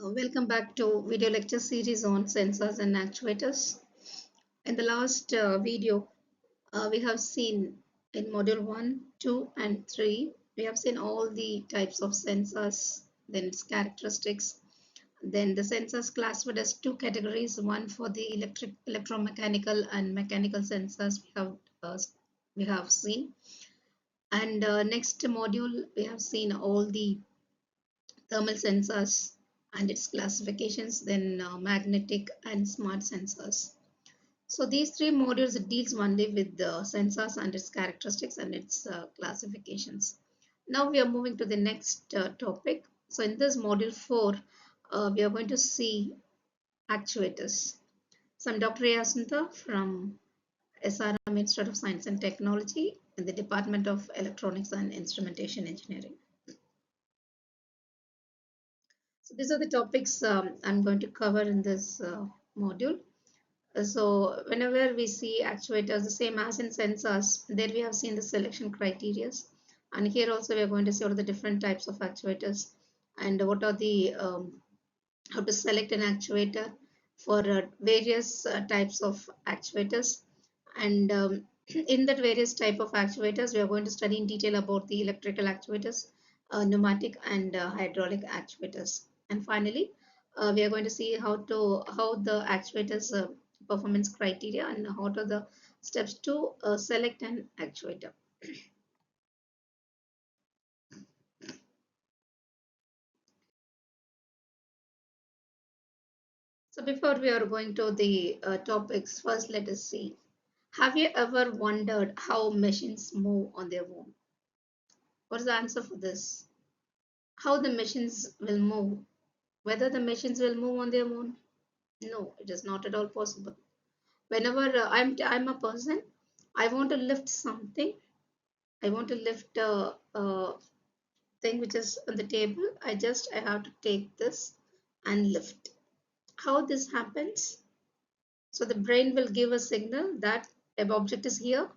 Welcome back to video lecture series on sensors and actuators. In the last video, we have seen in module 1, 2 and 3, we have seen all the types of sensors, then its characteristics. Then the sensors classified as two categories, one for the electromechanical and mechanical sensors we have seen. And next module, we have seen all the thermal sensors and its classifications, then magnetic and smart sensors. So these three modules deals only with the sensors and its characteristics and its classifications. Now we are moving to the next topic. So in this module 4, we are going to see actuators. So I'm Dr. Yasanta from SRM Institute of Science and Technology in the Department of Electronics and Instrumentation Engineering. So these are the topics I'm going to cover in this module. So whenever we see actuators, the same as in sensors, there we have seen the selection criteria. And here also we are going to see what are the different types of actuators and what are the, how to select an actuator for various types of actuators. And in that various type of actuators, we are going to study in detail about the electrical actuators, pneumatic and hydraulic actuators. And finally, we are going to see how the actuators performance criteria and what are the steps to select an actuator. So before we are going to the topics, first let us see. Have you ever wondered how machines move on their own? What is the answer for this? How the machines will move? Whether the machines will move on their own? No, it is not at all possible. Whenever I'm a person, I want to lift something. I want to lift a thing which is on the table. I have to take this and lift. How this happens? So the brain will give a signal that an object is here.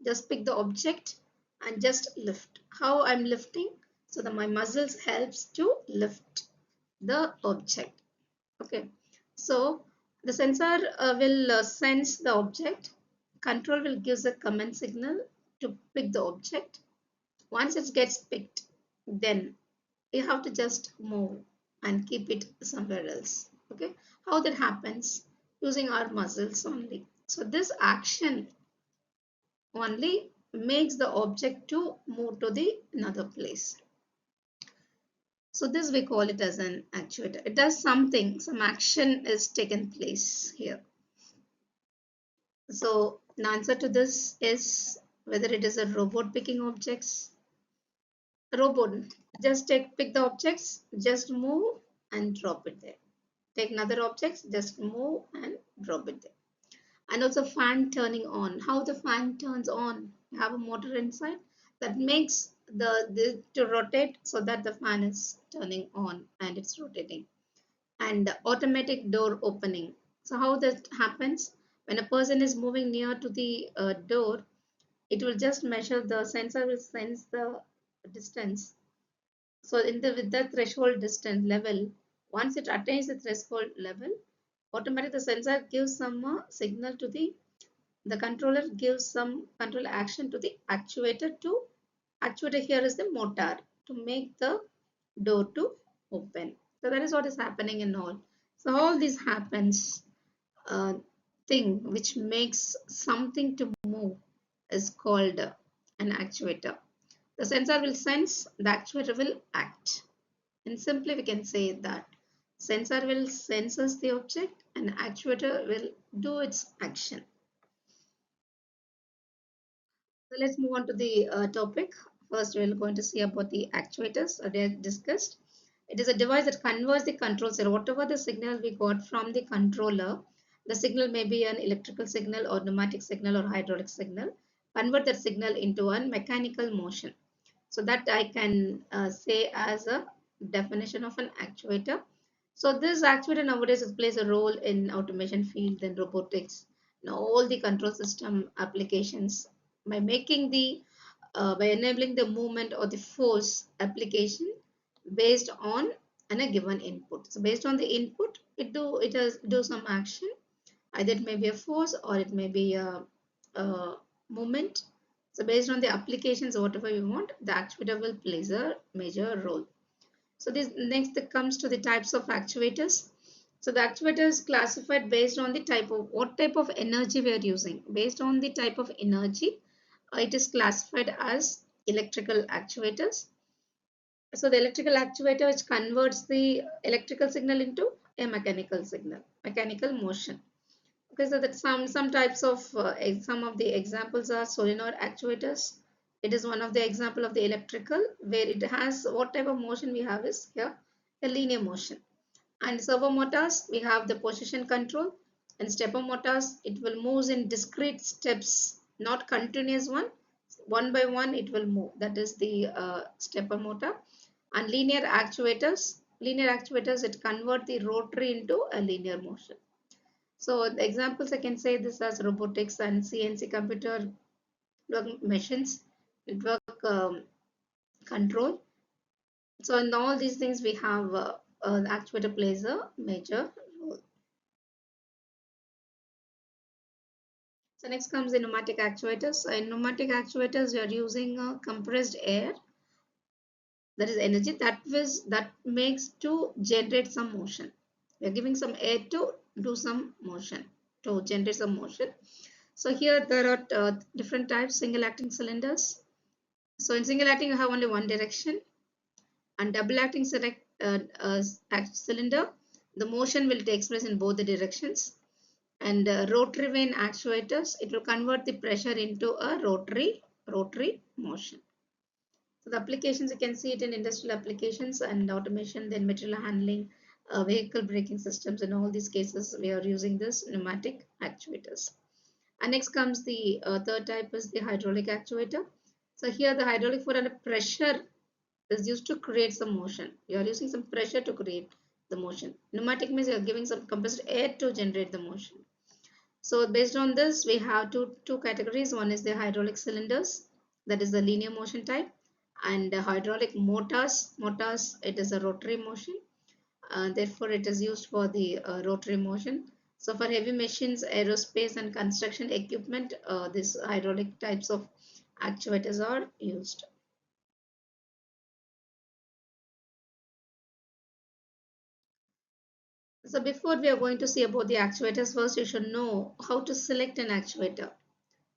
Just pick the object and just lift. How I'm lifting? So that my muscles helps to lift the object. Okay. So the sensor will sense the object. Control will give a command signal to pick the object. Once it gets picked, then you have to just move and keep it somewhere else. Okay. How that happens? Using our muscles only. So this action only makes the object to move to the another place. So this we call it as an actuator. It does something, some action is taken place here. So the answer to this is whether it is a robot picking objects. A robot, just pick the objects, just move and drop it there. Take another objects, just move and drop it there. And also fan turning on. How the fan turns on? You have a motor inside that makes the to rotate so that the fan is turning on and it's rotating. And automatic door opening. So how that happens? When a person is moving near to the door, it will just measure, the sensor will sense the distance. So with the threshold distance level, once it attains the threshold level, automatically the sensor gives some signal to the controller, gives some control action to the actuator. Actuator here is the motor to make the door to open. So that is what is happening in all. So all this happens, thing which makes something to move is called an actuator. The sensor will sense, the actuator will act. And simply we can say that sensor will senses the object and actuator will do its action. So let's move on to the topic. First, we're going to see about the actuators already discussed. It is a device that converts the control signal. Whatever the signal we got from the controller, the signal may be an electrical signal or pneumatic signal or hydraulic signal. Convert that signal into a mechanical motion. So that I can say as a definition of an actuator. So this actuator nowadays plays a role in automation field and robotics and all the control system applications by making the by enabling the movement or the force application based on and a given input. So based on the input, it do some action. Either it may be a force or it may be a movement. So based on the applications, whatever you want, the actuator will play a major role. So this next comes to the types of actuators. So the actuator is classified based on the type of what type of energy we are using. Based on the type of energy, it is classified as electrical actuators. So the electrical actuator which converts the electrical signal into a mechanical signal, mechanical motion. Okay, so that some types of some of the examples are solenoid actuators. It is one of the example of the electrical where it has what type of motion we have is here a linear motion. And servo motors we have the position control, and stepper motors it will move in discrete steps, not continuous one by one it will move. That is the stepper motor. And linear actuators it convert the rotary into a linear motion. So the examples I can say this as robotics and CNC computer machines, network control. So in all these things we have the actuator plays a major role. So next comes the pneumatic actuators. In pneumatic actuators we are using compressed air, that is energy that makes to generate some motion. We are giving some air to do some motion, to generate some motion. So here there are different types single acting cylinders. So in single acting you have only one direction, and double acting cylinder the motion will take place in both the directions. And rotary vane actuators it will convert the pressure into a rotary motion. So the applications you can see it in industrial applications and automation, then material handling, vehicle braking systems. In all these cases we are using this pneumatic actuators. And next comes the third type is the hydraulic actuator. So here the hydraulic for and pressure is used to create some motion. You are using some pressure to create the motion. Pneumatic means you are giving some compressed air to generate the motion. So based on this, we have two categories. One is the hydraulic cylinders, that is the linear motion type, and hydraulic motors. Motors, it is a rotary motion. Therefore, it is used for the rotary motion. So for heavy machines, aerospace and construction equipment, these hydraulic types of actuators are used. So before we are going to see about the actuators, first you should know how to select an actuator.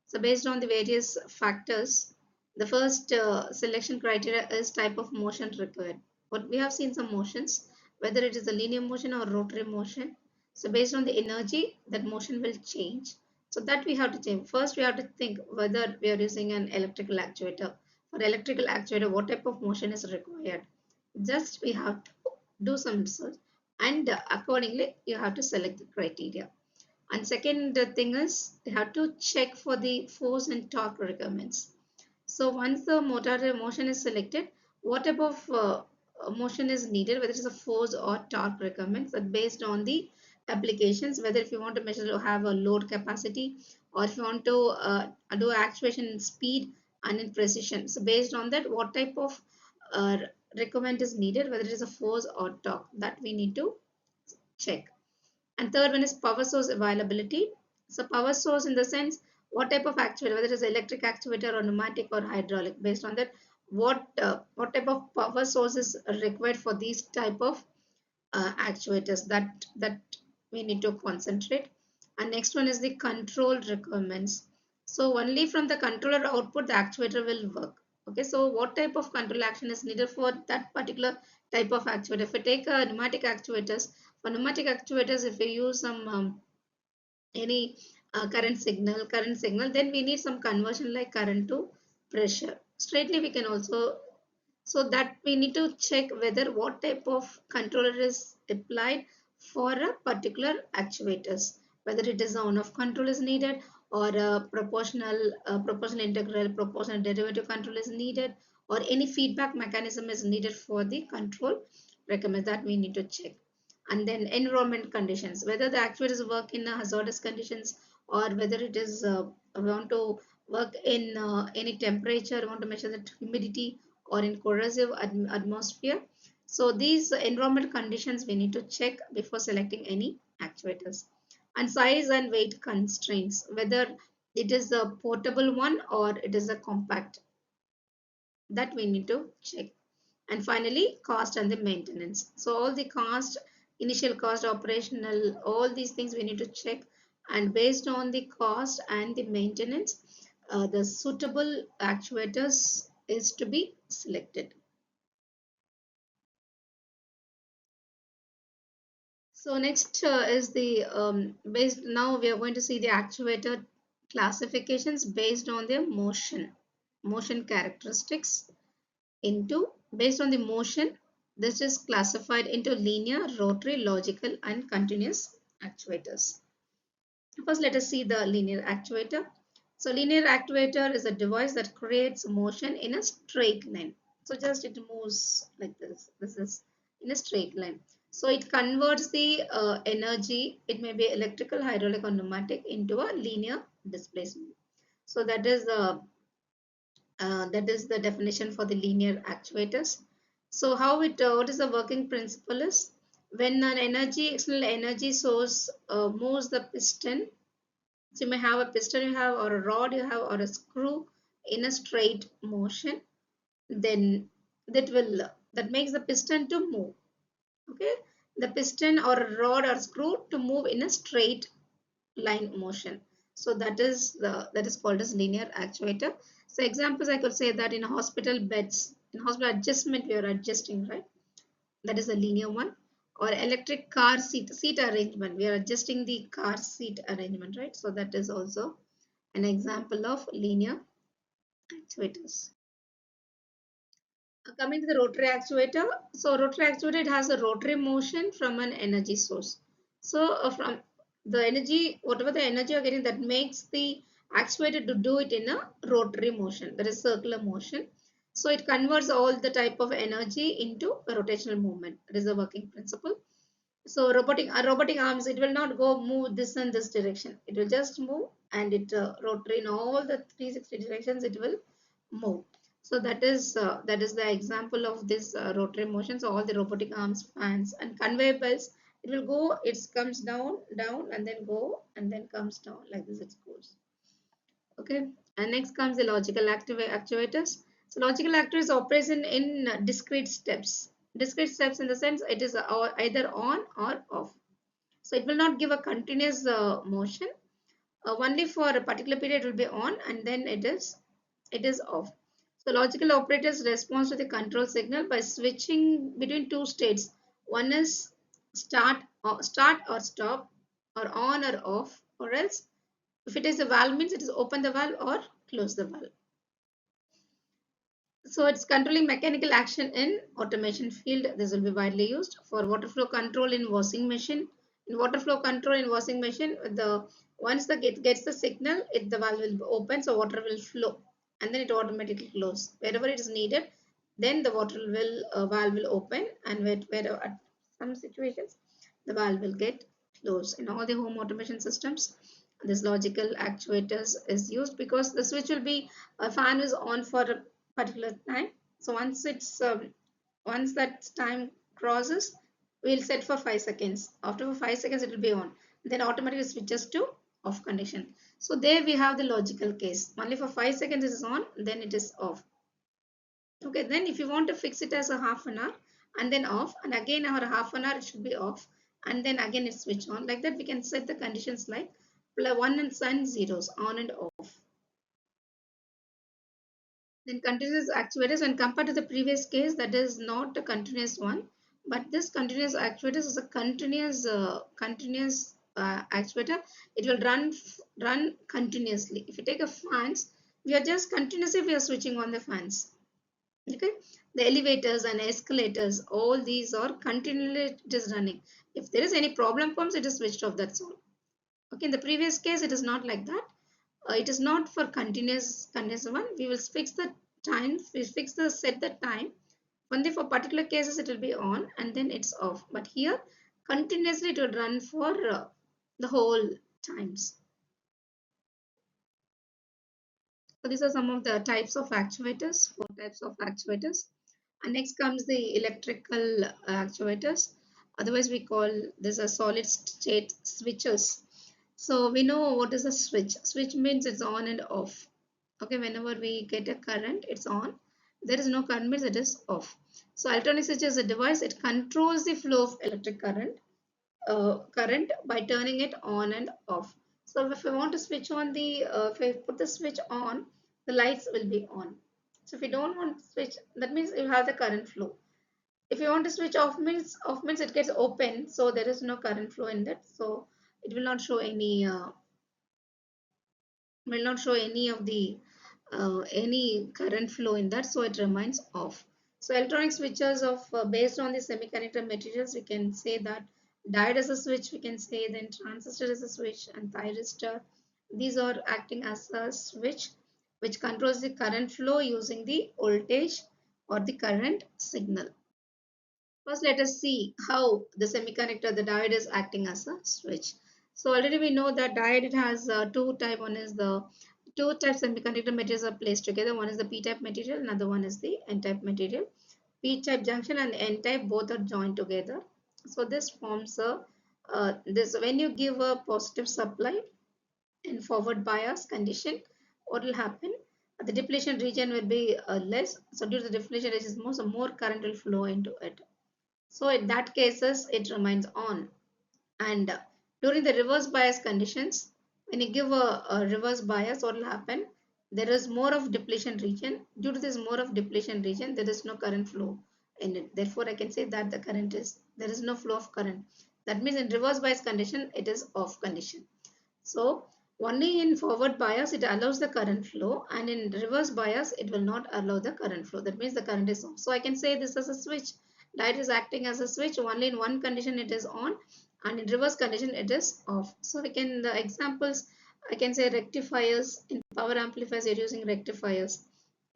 So based on the various factors, the first selection criteria is type of motion required. What we have seen some motions, whether it is a linear motion or rotary motion. So based on the energy, that motion will change. So that we have to change. First, we have to think whether we are using an electrical actuator. For electrical actuator, what type of motion is required? Just we have to do some research, and accordingly you have to select the criteria. And second thing is you have to check for the force and torque requirements. So once the motor motion is selected, what type of motion is needed, whether it's a force or torque requirements, that based on the applications, whether if you want to measure to have a load capacity or if you want to do actuation in speed and in precision. So based on that, what type of uh, requirement is needed, whether it is a force or torque, that we need to check. And third one is power source availability. So power source in the sense what type of actuator, whether it is electric actuator or pneumatic or hydraulic. Based on that, what type of power source is required for these type of actuators, that we need to concentrate. And next one is the control requirements. So only from the controller output the actuator will work. Okay, so what type of control action is needed for that particular type of actuator? If we take a pneumatic actuators, for pneumatic actuators, if we use some any current signal, then we need some conversion like current to pressure. Straightly we can also, so that we need to check whether what type of controller is applied for a particular actuators, whether it is on off control is needed or a proportional integral, proportional derivative control is needed, or any feedback mechanism is needed for the control recommend, that we need to check. And then environment conditions, whether the actuators work in hazardous conditions or whether it is we want to work in any temperature, want to measure the humidity or in corrosive atmosphere. So these environmental conditions we need to check before selecting any actuators. And size and weight constraints, whether it is a portable one or it is a compact, that we need to check. And finally, cost and the maintenance. So all the cost, initial cost, operational, all these things we need to check. And based on the cost and the maintenance, the suitable actuators is to be selected. So next is the based. Now we are going to see the actuator classifications based on their motion characteristics. Into based on the motion, this is classified into linear, rotary, logical, and continuous actuators. First, let us see the linear actuator. So linear actuator is a device that creates motion in a straight line. So just it moves like this. This is in a straight line. So it converts the energy, it may be electrical, hydraulic, or pneumatic, into a linear displacement. So that is the definition for the linear actuators. So how what is the working principle is, when an external energy source moves the piston. So you may have a piston you have, or a rod you have, or a screw in a straight motion, then that makes the piston to move. Okay, the piston or a rod or screw to move in a straight line motion. So that is called as linear actuator. So examples, I could say that in hospital beds, in hospital adjustment we are adjusting, right? That is a linear one. Or electric car seat arrangement, we are adjusting the car seat arrangement, right? So that is also an example of linear actuators. Coming to the rotary actuator. So rotary actuator, it has a rotary motion from an energy source. So from the energy, whatever the energy you're getting, that makes the actuator to do it in a rotary motion, that is circular motion. So it converts all the type of energy into a rotational movement. That is the working principle. So robotic arms, it will not go move this and this direction. It will just move, and it rotary in all the 360 directions it will move. So that is the example of this rotary motion. So all the robotic arms, fans, and conveyor belts, it will go. It comes down, down, and then go, and then comes down like this. It goes. Okay, and next comes the logical actuators. So logical actuators operate in discrete steps. Discrete steps in the sense it is either on or off. So it will not give a continuous motion. Only for a particular period it will be on, and then it is off. So logical operators respond to the control signal by switching between two states. One is start or stop, or on or off, or else if it is a valve, means it is open the valve or close the valve. So it's controlling mechanical action in automation field. This will be widely used for water flow control in washing machine. In water flow control in washing machine, the once the gets the signal, the valve will open, so water will flow, and then it automatically close wherever it is needed. Then the water will valve will open, and wherever at some situations the valve will get closed. In all the home automation systems, this logical actuators is used because the switch will be a fan is on for a particular time. So once that time crosses, we'll set for 5 seconds. After 5 seconds, it will be on. Then automatically switches to off condition. So there we have the logical case. Only for 5 seconds it is on, then it is off. Okay, then if you want to fix it as a half an hour and then off, and again after half an hour it should be off, and then again it switch on. Like that we can set the conditions like one and zeros, on and off. Then continuous actuators, when compared to the previous case, that is not a continuous one, but this continuous actuators is a continuous actuator. It will run continuously. If you take a fans, we are just continuously we are switching on the fans. Okay, the elevators and escalators, all these are continually it is running. If there is any problem comes, it is switched off. That's all. Okay, in the previous case, it is not like that. It is not for continuous one. We will fix the time. We fix the set the time. Only for particular cases it will be on, and then it's off. But here continuously it will run for the whole times. So these are some of the types of actuators. 4 types of actuators. And next comes the electrical actuators. Otherwise, we call this a solid state switches. So we know what is a switch. Switch means it's on and off. Okay, whenever we get a current, it's on. There is no current means it is off. So electronic switch is a device. It controls the flow of electric current by turning it on and off. So if we want to switch on if I put the switch on, the lights will be on. So if you don't want to switch, that means you have the current flow. If you want to switch off means it gets open, so there is no current flow in that. So it will not show any of the any current flow in that, so it remains off. So electronic switches of based on the semiconductor materials, we can say that diode is a switch, we can say, then transistor is a switch, and thyristor, these are acting as a switch which controls the current flow using the voltage or the current signal. First, let us see how the semiconductor, the diode, is acting as a switch. So already we know that diode, it has two type. One is the two type semiconductor materials are placed together. One is the p-type material, another one is the n-type material. P-type junction and n-type both are joined together. So this forms a this when you give a positive supply in forward bias condition, what will happen? The depletion region will be less. So due to the depletion region is more, so more current will flow into it. So in that cases, it remains on. And during the reverse bias conditions, when you give a reverse bias, what will happen? There is more of depletion region. Due to this more of depletion region, there is no current flow in it. Therefore, I can say that there is no flow of current. That means in reverse bias condition, it is off condition. So only in forward bias it allows the current flow, and in reverse bias it will not allow the current flow. That means the current is off. So I can say this as a switch. Diode is acting as a switch. Only in one condition it is on, and in reverse condition it is off. So we can the examples, I can say rectifiers. In power amplifiers you're using rectifiers,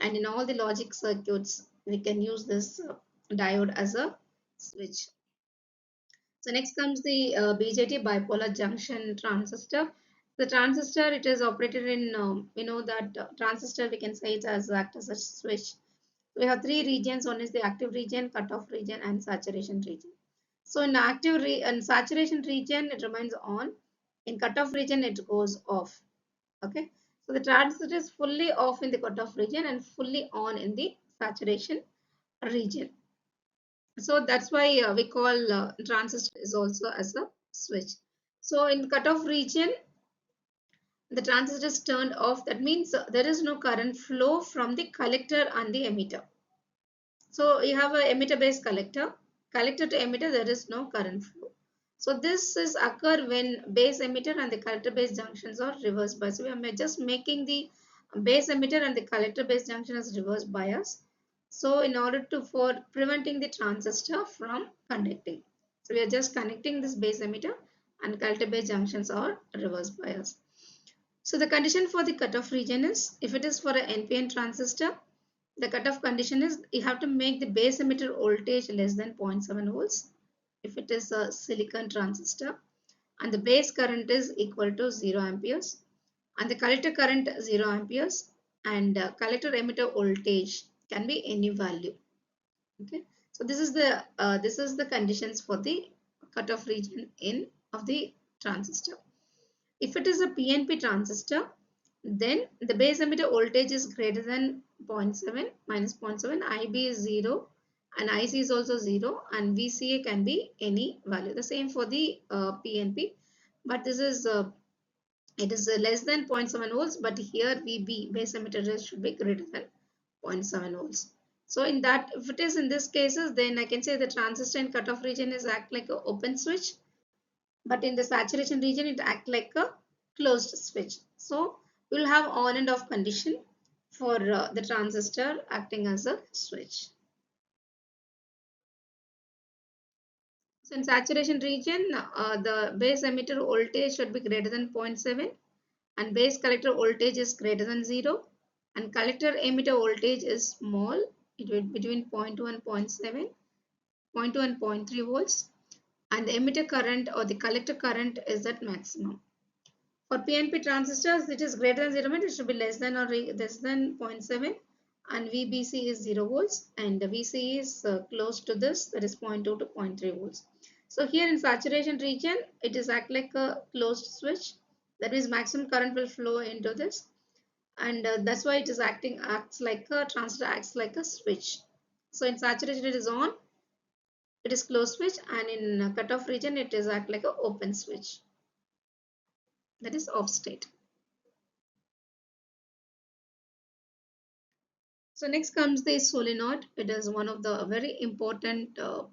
and in all the logic circuits we can use this diode as a switch. So next comes the BJT, bipolar junction transistor. The transistor, it is operated in, we know that transistor, we can say it as act as a switch. We have three regions. One is the active region, cutoff region, and saturation region. So in and saturation region, it remains on. In cutoff region, it goes off. Okay. So the transistor is fully off in the cutoff region and fully on in the saturation region. So that's why we call transistor is also as a switch. So in cutoff region, the transistor is turned off. That means there is no current flow from the collector and the emitter. So you have a emitter based collector. Collector to emitter, there is no current flow. So this is occur when base emitter and the collector base junctions are reverse bias. So we are just making the base emitter and the collector base junction as reverse bias. So in order to for preventing the transistor from conducting. So we are just connecting this base emitter and collector base junctions are reverse bias. So the condition for the cutoff region is, if it is for an NPN transistor, the cutoff condition is you have to make the base emitter voltage less than 0.7 volts if it is a silicon transistor, and the base current is equal to 0 amperes, and the collector current 0 amperes, and collector emitter voltage can be any value. Okay, so this is the conditions for the cutoff region in of the transistor. If it is a PNP transistor, then the base emitter voltage is greater than 0.7 minus 0.7, IB is 0 and IC is also 0, and VCA can be any value. The same for the PNP, but this is it is less than 0.7 volts, but here VB base emitter should be greater than 0.7 volts. So in that, if it is in this cases, then I can say the transistor in cutoff region is act like an open switch, but in the saturation region it act like a closed switch. So we will have on and off condition for the transistor acting as a switch. So in saturation region, the base emitter voltage should be greater than 0.7, and base collector voltage is greater than 0, and collector emitter voltage is small, it will be between 0.2 and 0.7, 0.2 and 0.3 volts, and the emitter current or the collector current is at maximum. For PNP transistors, it is greater than 0 means it should be less than or less than 0.7, and VBC is 0 volts, and the VC is close to this, that is 0.2 to 0.3 volts. So here in saturation region, it is act like a closed switch. That means maximum current will flow into this, and that's why it is acts like a transistor acts like a switch. So in saturation it is on, it is closed switch, and in cutoff region it is act like a open switch, that is off state. So next comes the solenoid. It is one of the very important uh,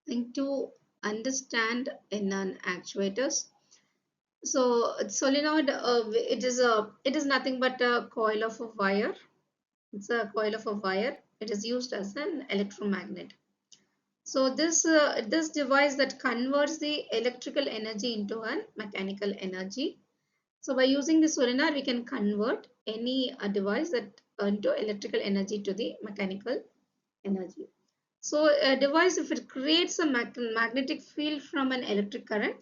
thing to understand in an actuators. So solenoid, it is nothing but a coil of a wire. It's a coil of a wire. It is used as an electromagnet. So this device that converts the electrical energy into a mechanical energy. So by using the solenoid, we can convert any device that into electrical energy to the mechanical energy. So a device, if it creates a magnetic field from an electric current,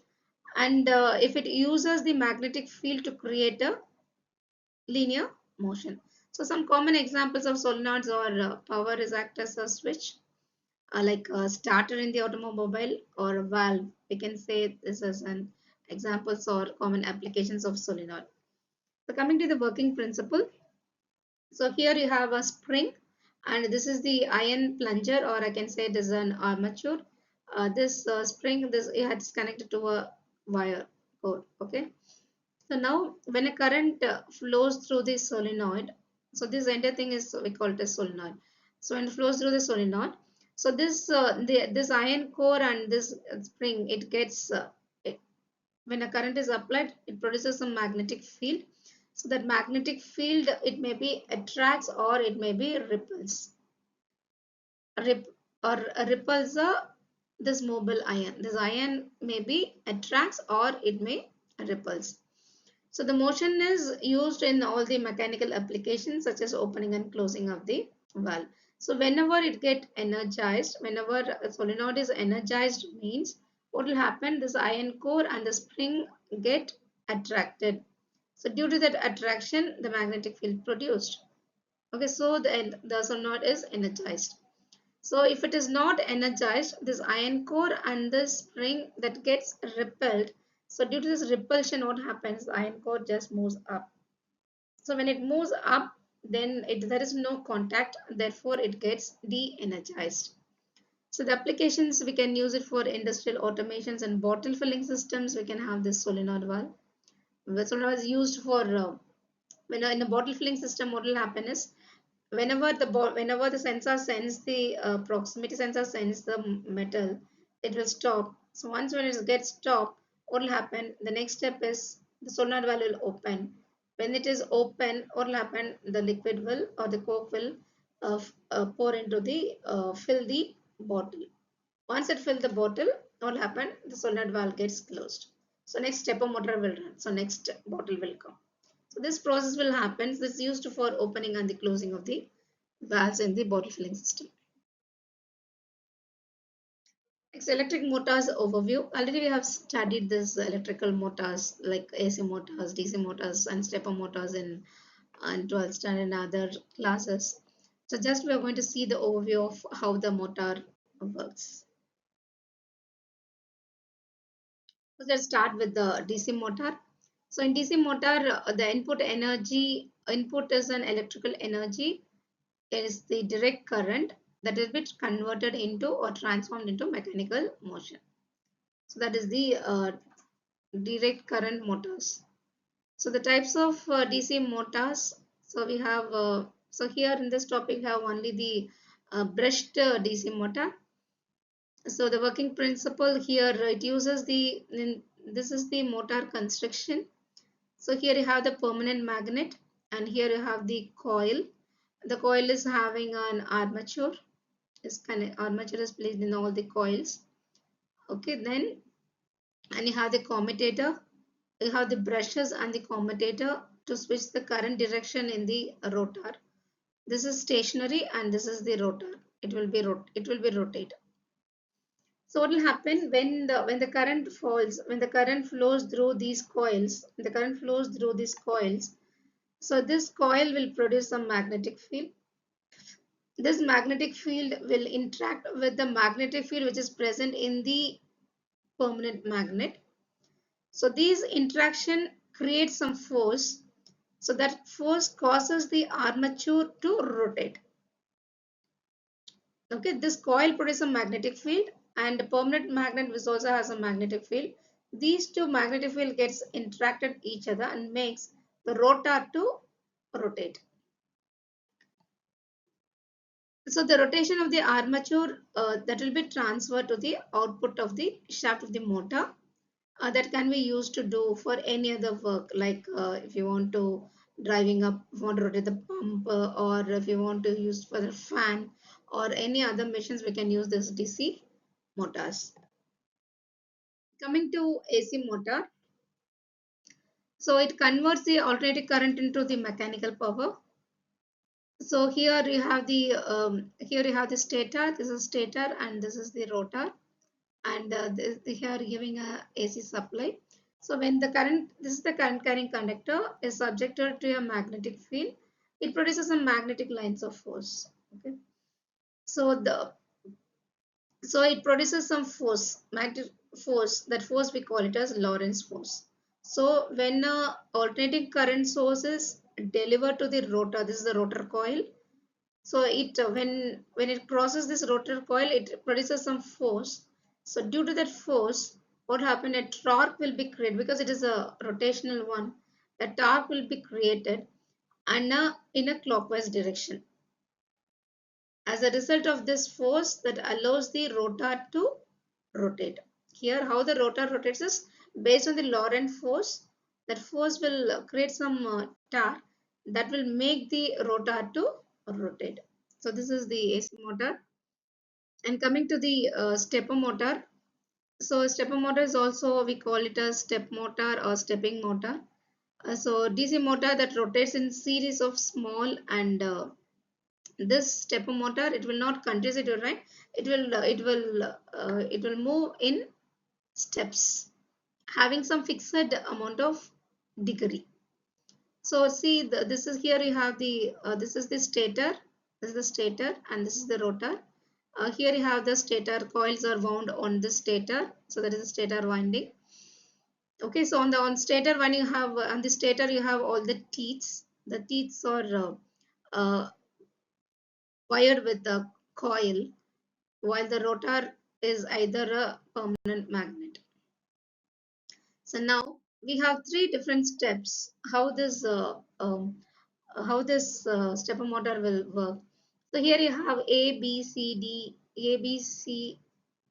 and if it uses the magnetic field to create a linear motion. So some common examples of solenoids are power is act as a switch, like a starter in the automobile, or a valve. We can say this as an examples or common applications of solenoid. So coming to the working principle, so here you have a spring, and this is the iron plunger, or I can say it is an armature. This spring, this it is connected to a wire cord. Okay. So now when a current flows through the solenoid, so this entire thing is we call it a solenoid. So when it flows through the solenoid, so this iron core and this spring, it gets when a current is applied, it produces a magnetic field. So that magnetic field, it may be attracts or it may be repels. Rip or repels this mobile ion. This ion may be attracts or it may repels. So the motion is used in all the mechanical applications such as opening and closing of the valve. So whenever it get energized, whenever a solenoid is energized means what will happen? This iron core and the spring get attracted. So due to that attraction, the magnetic field produced. Okay, so the solenoid is energized. So if it is not energized, this iron core and this spring that gets repelled. So due to this repulsion, what happens? The iron core just moves up. So when it moves up, then there is no contact, therefore it gets de-energized. So the applications, we can use it for industrial automations and bottle filling systems. We can have this solenoid valve. The solenoid is used for when in a bottle filling system, what will happen is whenever the sensor sends the proximity sensor sends the metal, it will stop. So once when it gets stopped, what will happen? The next step is the solenoid valve will open. When it is open, what will happen? The liquid will or the coke will pour into the fill the bottle. Once it fills the bottle, what will happen? The solenoid valve gets closed. So next stepper motor will run. So next bottle will come. So this process will happen. This is used for opening and the closing of the valves in the bottle filling system. Next, electric motors overview. Already we have studied this electrical motors like AC motors, DC motors, and stepper motors in 12th standard and other classes. So just we are going to see the overview of how the motor works. So let's start with the DC motor. So in DC motor, the input is an electrical energy, is the direct current that is bit converted into or transformed into mechanical motion. So that is the direct current motors. So the types of DC motors. So we have so here in this topic we have only the brushed DC motor. So the working principle here, it uses this is the motor construction. So here you have the permanent magnet, and here you have the coil. The coil is having an armature. Armature is placed in all the coils. Okay, then and you have the commutator. You have the brushes and the commutator to switch the current direction in the rotor. This is stationary and this is the rotor. It will be rotate. So what will happen when the current falls, when the current flows through these coils, the current flows through these coils. So this coil will produce some magnetic field. This magnetic field will interact with the magnetic field which is present in the permanent magnet. So these interaction creates some force. So that force causes the armature to rotate. Okay, this coil produces a magnetic field, and the permanent magnet which also has a magnetic field. These two magnetic field gets interacted each other and makes the rotor to rotate. So the rotation of the armature that will be transferred to the output of the shaft of the motor, that can be used to do for any other work, like if you want to driving up, want to rotate the pump, or if you want to use for the fan or any other machines, we can use this DC motors. Coming to AC motor, so it converts the alternating current into the mechanical power. So here you have the stator. This is stator and this is the rotor, and here giving a AC supply. So when the current, this is the current carrying conductor, is subjected to a magnetic field, it produces some magnetic lines of force. Okay, so it produces some force, magnetic force. That force we call it as Lorentz force. So when a alternating current source is delivered to the rotor, this is the rotor coil. So it when it crosses this rotor coil, it produces some force. So due to that force, what happened? A torque will be created because it is a rotational one. The torque will be created and in a clockwise direction. As a result of this force that allows the rotor to rotate. Here, how the rotor rotates is based on the Lorentz force. That force will create some torque that will make the rotor to rotate. So this is the AC motor. And coming to the stepper motor. So stepper motor is also, we call it a step motor or stepping motor. So DC motor that rotates in series of small, and this stepper motor, it will not continue, right? It will move in steps having some fixed amount of degree. So see, this is, here you have the this is the stator, this is the stator, and this is the rotor. Here you have the stator coils are wound on the stator, so that is the stator winding. Okay, so on stator one you have on the stator you have all the teats. The teats are wired with the coil, while the rotor is either a permanent magnet. So now we have three different steps how this stepper motor will work. So here you have A, B, C, D, A, B, C,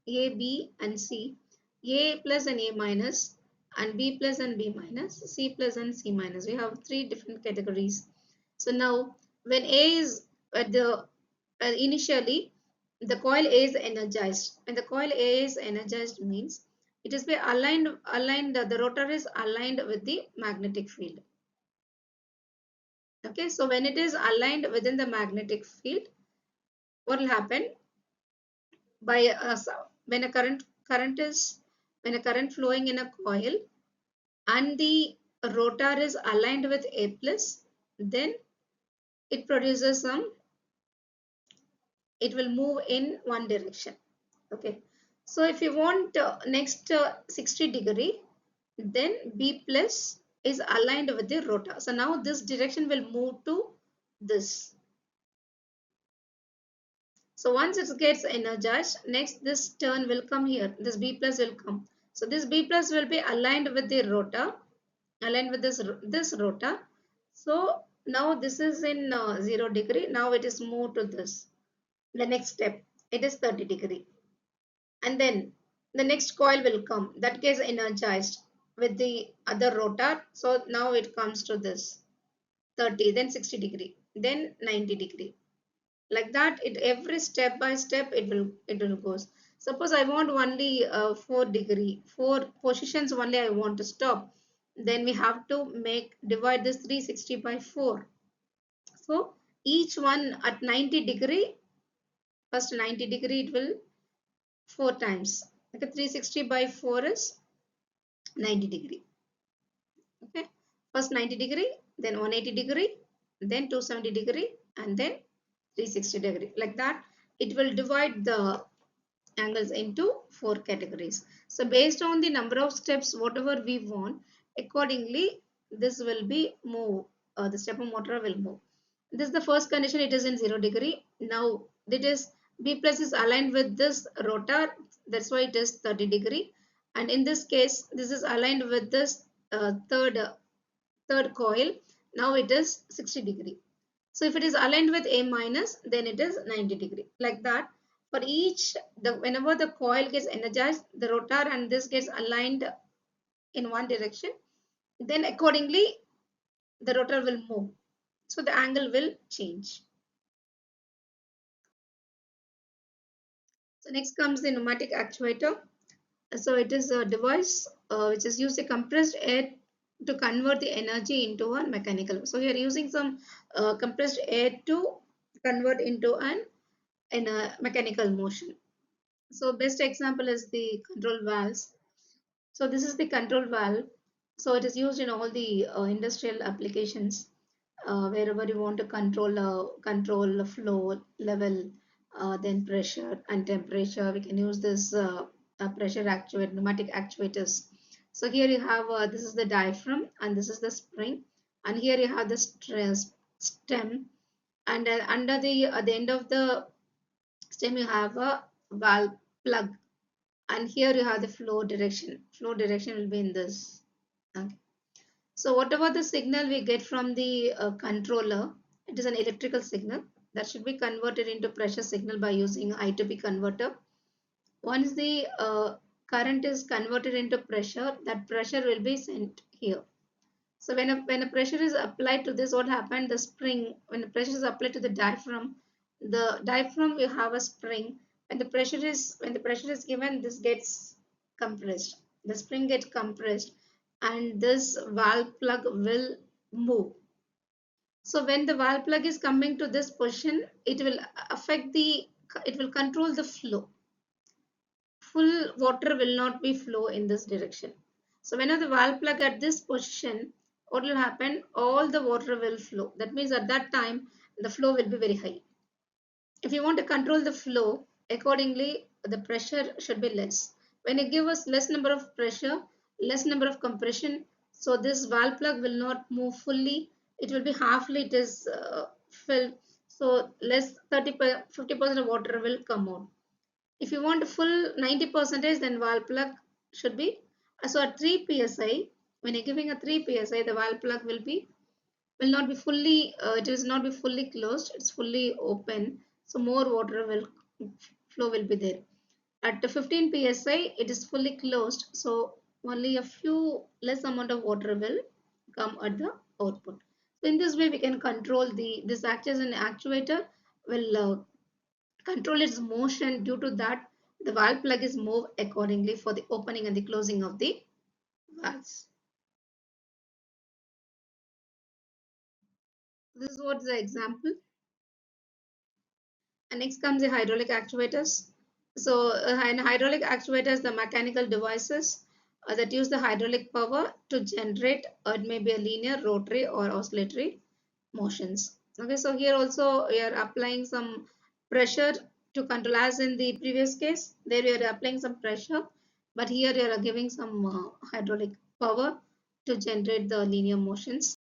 A, B and C, A plus and A minus, and B plus and B minus, C plus and C minus. We have three different categories. So now when A is at the initially the coil A is energized. When the coil A is energized means it is be aligned, the rotor is aligned with the magnetic field. Okay, so when it is aligned within the magnetic field, what will happen? By when a current flowing in a coil and the rotor is aligned with A plus, then it produces some, it will move in one direction. Okay, so if you want next 60-degree, then B plus is aligned with the rotor. So now this direction will move to this. So once it gets energized, next this turn will come here. This B plus will come. So this B plus will be aligned with the rotor, aligned with this rotor. So now this is in 0-degree. Now it is moved to this. The next step, it is 30-degree. And then the next coil will come. That gets energized with the other rotor. So now it comes to this 30, then 60-degree, then 90-degree. Like that, it every step by step it will goes. Suppose I want only 4-degree, 4 positions only I want to stop, then we have to divide this 360 by 4. So each one at 90-degree, first 90-degree it will 4 times. Okay, 360 by 4 is 90-degree. Okay, first 90-degree, then 180 degree, then 270 degree, and then 360 degree. Like that, it will divide the angles into four categories. So based on the number of steps, whatever we want, accordingly, this will be move. The stepper motor will move. This is the first condition. It is in 0 degree. Now it is B plus is aligned with this rotor. That's why it is 30 degree. And in this case, this is aligned with this third coil. Now it is 60 degree. So if it is aligned with A minus, then it is 90 degree. Like that, for each, whenever the coil gets energized, the rotor and this gets aligned in one direction, then accordingly the rotor will move. So the angle will change. So next comes the pneumatic actuator. So it is a device which is used to compressed air to convert the energy into a mechanical. So we are using some compressed air to convert into an in a mechanical motion. So best example is the control valves. So this is the control valve. So it is used in all the industrial applications wherever you want to control the flow level, then pressure and temperature. We can use this pressure actuator, pneumatic actuators. So here you have this is the diaphragm and this is the spring, and here you have the stress stem, and under the at the end of the stem you have a valve plug, and here you have the flow direction will be in this. Okay. So whatever the signal we get from the controller, it is an electrical signal that should be converted into pressure signal by using I to P converter. Once the current is converted into pressure, that pressure will be sent here. So when a pressure is applied to this, what happened? The spring, when the pressure is applied to the diaphragm will have a spring. When the pressure is given, this gets compressed. The spring gets compressed, and this valve plug will move. So when the valve plug is coming to this position, it will control the flow. Full water will not be flow in this direction. So whenever the valve plug at this position, what will happen? All the water will flow. That means at that time, the flow will be very high. If you want to control the flow, accordingly, the pressure should be less. When you give us less number of pressure, less number of compression, so this valve plug will not move fully. It will be halfly it is filled. So less 50% of water will come out. If you want full 90%, then valve plug should be so at 3 psi. When you're giving a 3 psi, the valve plug will not be fully it is not be fully closed. It's fully open, so more water will flow will be there. At the 15 psi, it is fully closed, so only a few less amount of water will come at the output. So in this way, we can control this acts as an actuator will control its motion. Due to that, the valve plug is moved accordingly for the opening and the closing of the valves. This is what's the example. And next comes the hydraulic actuators. So in hydraulic actuators, the mechanical devices that use the hydraulic power to generate, it may be a linear, rotary or oscillatory motions. Okay, so here also we are applying some pressure to control, as in the previous case there we are applying some pressure, but here we are giving some hydraulic power to generate the linear motions.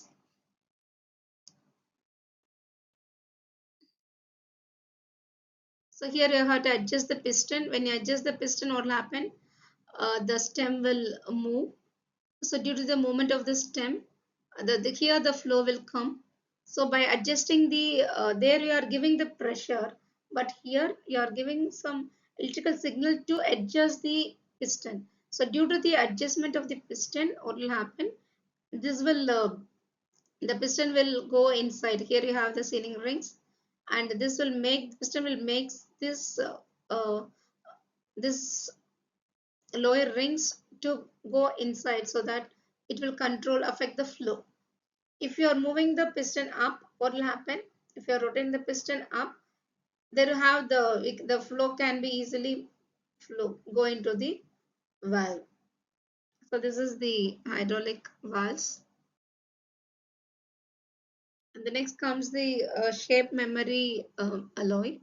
So here you have to adjust the piston. When you adjust the piston, what will happen? The stem will move. So due to the movement of the stem, here the flow will come. So by adjusting there you are giving the pressure, but here you are giving some electrical signal to adjust the piston. So due to the adjustment of the piston, what will happen? This will the piston will go inside. Here you have the sealing rings, and this will make piston will make uh, this lower rings to go inside, so that it will affect the flow. If you are moving the piston up, what will happen? If you are rotating the piston up, there you have the flow can be easily go into the valve. So this is the hydraulic valves. And the next comes the shape memory alloy.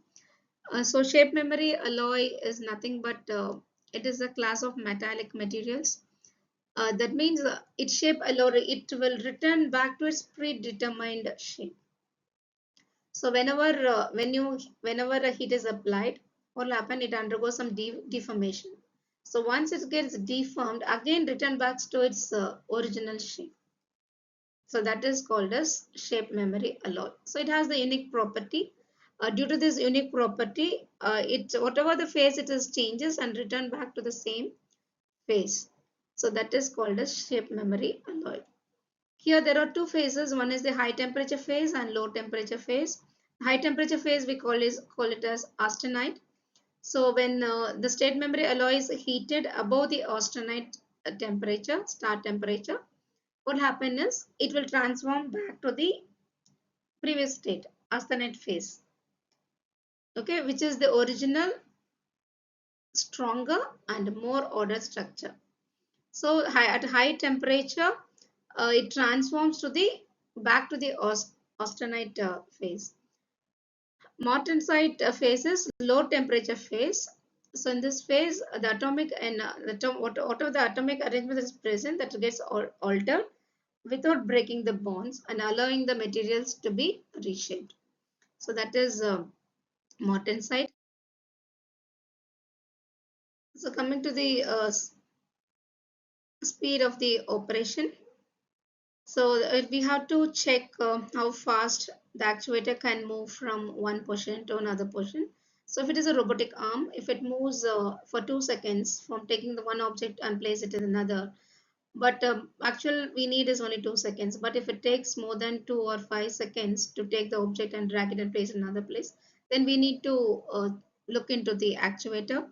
So shape memory alloy is nothing but it is a class of metallic materials. That means its shape alloy, it will return back to its predetermined shape. So whenever a heat is applied, what will happen? It undergoes some deformation. So once it gets deformed, again return back to its original shape. So that is called as shape memory alloy. So it has the unique property. Due to this unique property, it whatever the phase it is changes and return back to the same phase. So that is called as shape memory alloy. Here there are two phases. One is the high temperature phase and low temperature phase. High temperature phase we call it as austenite. So when the state memory alloy is heated above the austenite temperature, start temperature, what happens is it will transform back to the previous state, austenite phase. Okay, which is the original, stronger and more ordered structure. So at high temperature, it transforms to the back to the austenite phase. Martensite phase is low temperature phase. So in this phase, the atomic and whatever the atomic arrangement is present, that gets altered without breaking the bonds and allowing the materials to be reshaped. So that is martensite. So coming to the speed of the operation. So we have to check how fast the actuator can move from one position to another position. So if it is a robotic arm, if it moves for 2 seconds from taking the one object and place it in another, but actual we need is only 2 seconds. But if it takes more than 2 or 5 seconds to take the object and drag it and place it in another place, then we need to look into the actuator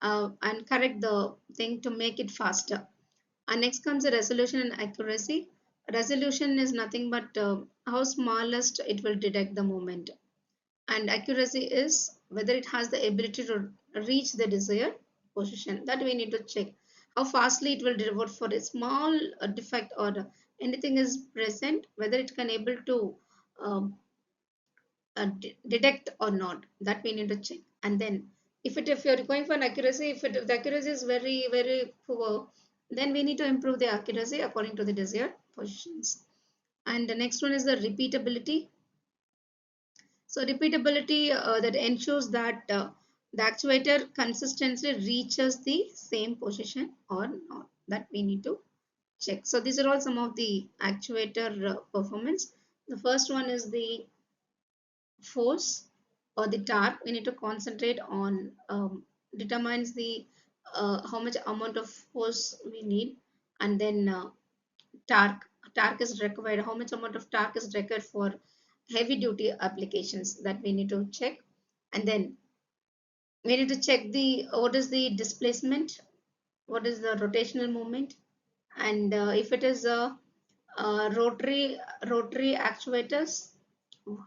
and correct the thing to make it faster. And next comes the resolution and accuracy. Resolution is nothing but how smallest it will detect the movement. And accuracy is whether it has the ability to reach the desired position. That we need to check. How fastly it will revert for a small defect or anything is present, whether it can able to um, detect or not. That we need to check. And then if you're going for an accuracy, if the accuracy is very poor, then we need to improve the accuracy according to the desired positions. And the next one is the repeatability. So repeatability that ensures that the actuator consistently reaches the same position or not. That we need to check. So these are all some of the actuator performance. The first one is the force or the torque. We need to concentrate on determines the how much amount of force we need, and then torque is required, how much amount of torque is required for heavy duty applications, that we need to check. And then we need to check the what is the displacement, what is the rotational movement, and if it is a rotary actuators,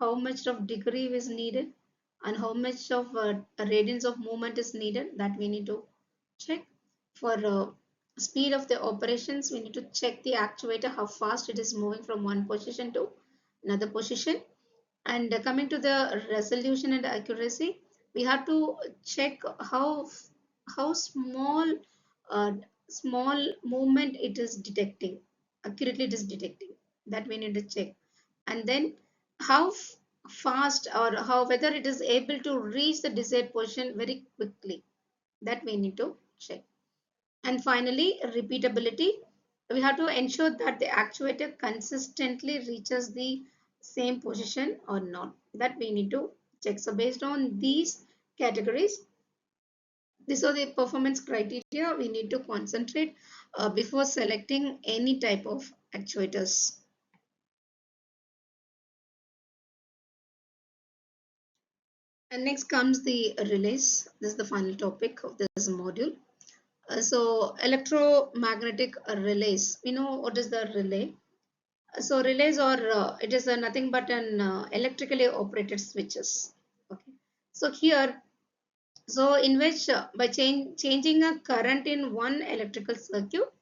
how much of degree is needed and how much of radians of movement is needed, that we need to check. For speed of the operations, we need to check the actuator how fast it is moving from one position to another position. And coming to the resolution and accuracy, we have to check how uh, small movement it is detecting, accurately it is detecting, that we need to check. And then how fast or how whether it is able to reach the desired position very quickly, that we need to check. And finally, repeatability. We have to ensure that the actuator consistently reaches the same position or not. That we need to check. So based on these categories, these are the performance criteria we need to concentrate before selecting any type of actuators. And next comes the relays. This is the final topic of this module. So electromagnetic relays. We know what is the relay. So relays are it is nothing but an electrically operated switches. Okay. So here, so in which by changing a current in one electrical circuit,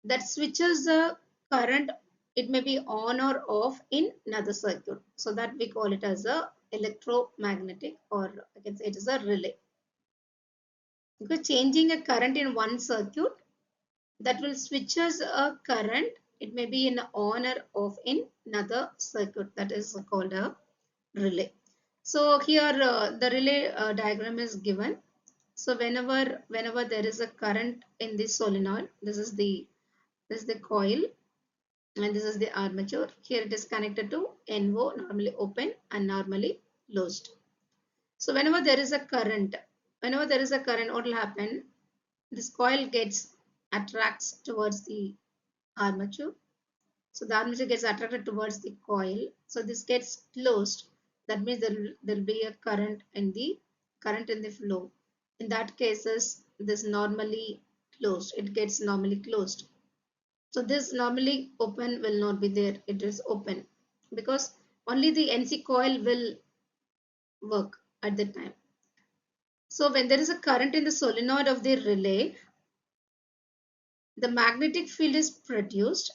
that switches the current it may be on or off in another circuit. So that we call it as a electromagnetic, or I can say it is a relay. Because changing a current in one circuit, that will switches a current. It may be in on or off in another circuit. That is called a relay. So here the relay diagram is given. So whenever there is a current in this solenoid, this is the coil, and this is the armature. Here it is connected to NO, normally open and normally closed. So whenever there is a current, what will happen? This coil gets attracts towards the armature. So the armature gets attracted towards the coil. So this gets closed. That means there will be a current in the flow. In that cases, this normally closed. It gets normally closed. So this normally open will not be there. It is open because only the NC coil will work at the time. So when there is a current in the solenoid of the relay, the magnetic field is produced,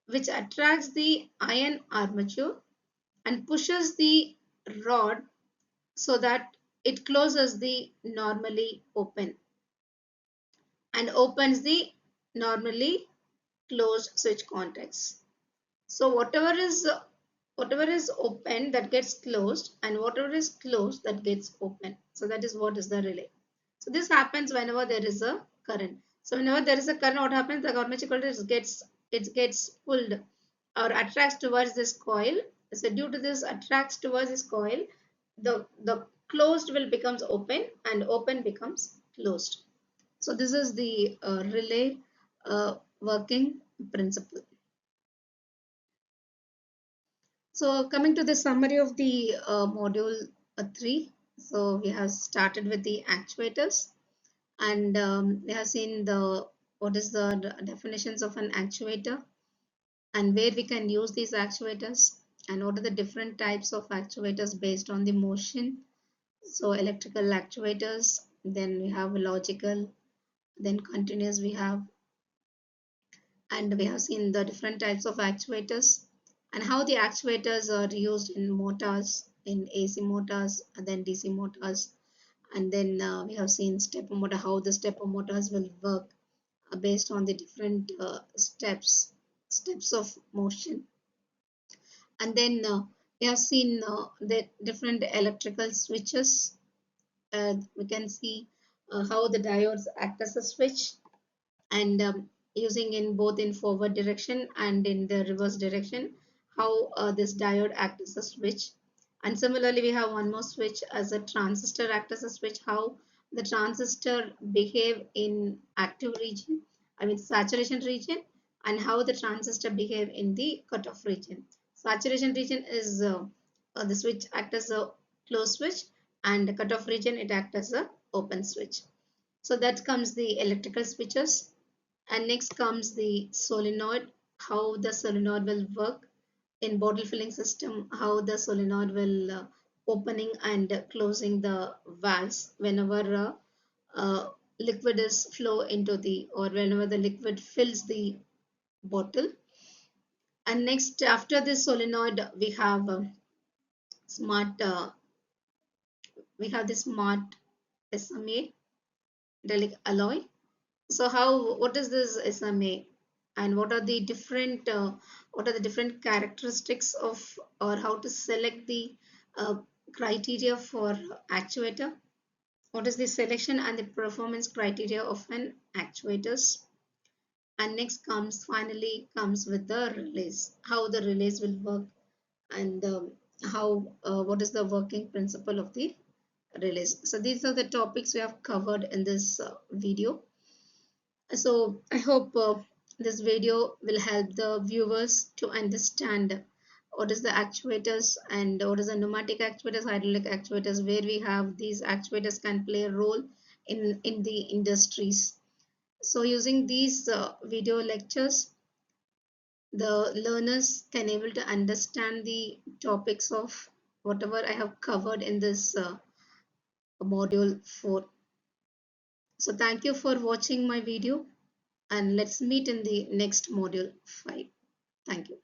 which attracts the iron armature and pushes the rod so that it closes the normally open and opens the normally closed switch contacts. So whatever is open, that gets closed, and whatever is closed, that gets open. So that is what is the relay. So this happens whenever there is a current. So whenever there is a current, what happens? The armature coil gets pulled or attracts towards this coil. So due to this attracts towards this coil, the closed will becomes open and open becomes closed. So this is the relay working principle. So coming to the summary of the module 3, so we have started with the actuators, and we have seen the what is the definitions of an actuator and where we can use these actuators, and what are the different types of actuators based on the motion. So electrical actuators, then we have logical, then continuous we have, and we have seen the different types of actuators and how the actuators are used in motors, in AC motors and then DC motors. And then we have seen stepper motor, how the stepper motors will work based on the different steps of motion. And then we have seen the different electrical switches. We can see how the diodes act as a switch, and using in both in forward direction and in the reverse direction, how this diode acts as a switch. And similarly we have one more switch as a transistor act as a switch, how the transistor behave in active region, I mean saturation region, and how the transistor behave in the cutoff region. Saturation region is the switch act as a closed switch, and the cutoff region it act as a open switch. So that comes the electrical switches. And next comes the solenoid, how the solenoid will work in bottle filling system, how the solenoid will opening and closing the valves whenever liquid is flow into the, or whenever the liquid fills the bottle. And next after this solenoid we have smart the smart SMA metallic alloy. So what is this SMA, and what are the different characteristics of, or how to select the uh, criteria for actuator? What is the selection and the performance criteria of an actuators? And next finally comes with the relays, how the relays will work, and how what is the working principle of the relays. So these are the topics we have covered in this video. So I hope this video will help the viewers to understand what is the actuators and what is the pneumatic actuators, hydraulic actuators, where we have these actuators can play a role in the industries. So using these video lectures, the learners can able to understand the topics of whatever I have covered in this module 4. So thank you for watching my video, and let's meet in the next module 5. Thank you.